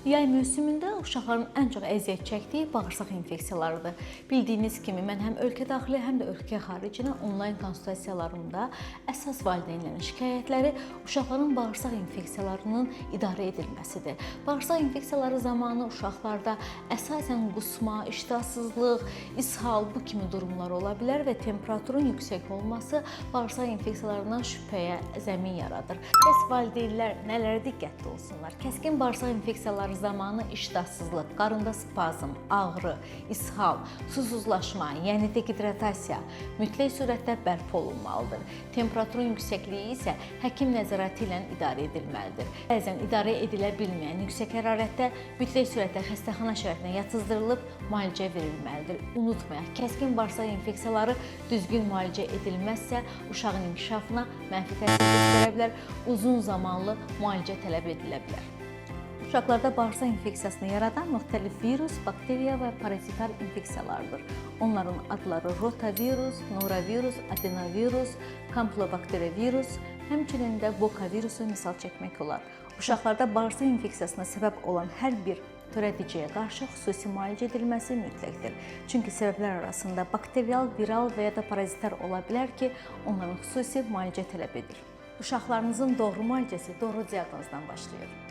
Yay mövsümündə uşaqların ən çox əziyyət çəkdiyi bağırsaq infeksiyalarıdır. Bildiyiniz kimi, mən həm ölkə daxili, həm də ölkə xaricinə onlayn konsultasiyalarımda əsas valideynlərin şikayətləri uşaqların bağırsaq infeksiyalarının idarə edilməsidir. Bağırsaq infeksiyaları zamanı uşaqlarda əsasən qusma, iştahsızlıq, ishal bu kimi durumlar ola bilər və temperaturun yüksək olması bağırsaq infeksiyalarından şübhəyə zəmin yaradır. Bəs valideynlər nələrə diqqətli olsunlar? Kəskin bağırsaq infeksiyaları zamanı iştahsızlıq, qarında spazm, ağrı, ishal, susuzlaşma, yəni dehidratasiya mütləq surətdə bərpa olunmalıdır. Temperaturun yüksəkliyi isə həkim nəzarəti ilə idarə edilməlidir. Bəzən idarə edilə bilməyən yüksək hərarətdə mütləq surətdə xəstəxana şəraitinə yatızdırılıb müalicə verilməlidir. Unutmayaq, kəskin bağırsaq infeksiyaları düzgün müalicə edilməzsə uşağın inkişafına mənfi təsir göstərə bilər, uzun zamanlı müalicə tələb edilə bilər. Uşaqlarda bağırsaq infeksiyasını yaradan müxtəlif virus, bakteriya və parazitar infeksiyalardır. Onların adları rotavirus, norovirus, adenovirus, kampylobakter virus, həmçinin də boka virusu misal çəkmək olar. Uşaqlarda bağırsaq infeksiyasına səbəb olan hər bir törədiciyə qarşı xüsusi müalicə edilməsi mütləqdir. Çünki səbəblər arasında bakterial, viral və ya da parazitar ola bilər ki, onların xüsusi müalicə tələb edir. Uşaqlarınızın doğru müalicəsi doğru diaqnozdan başlayır.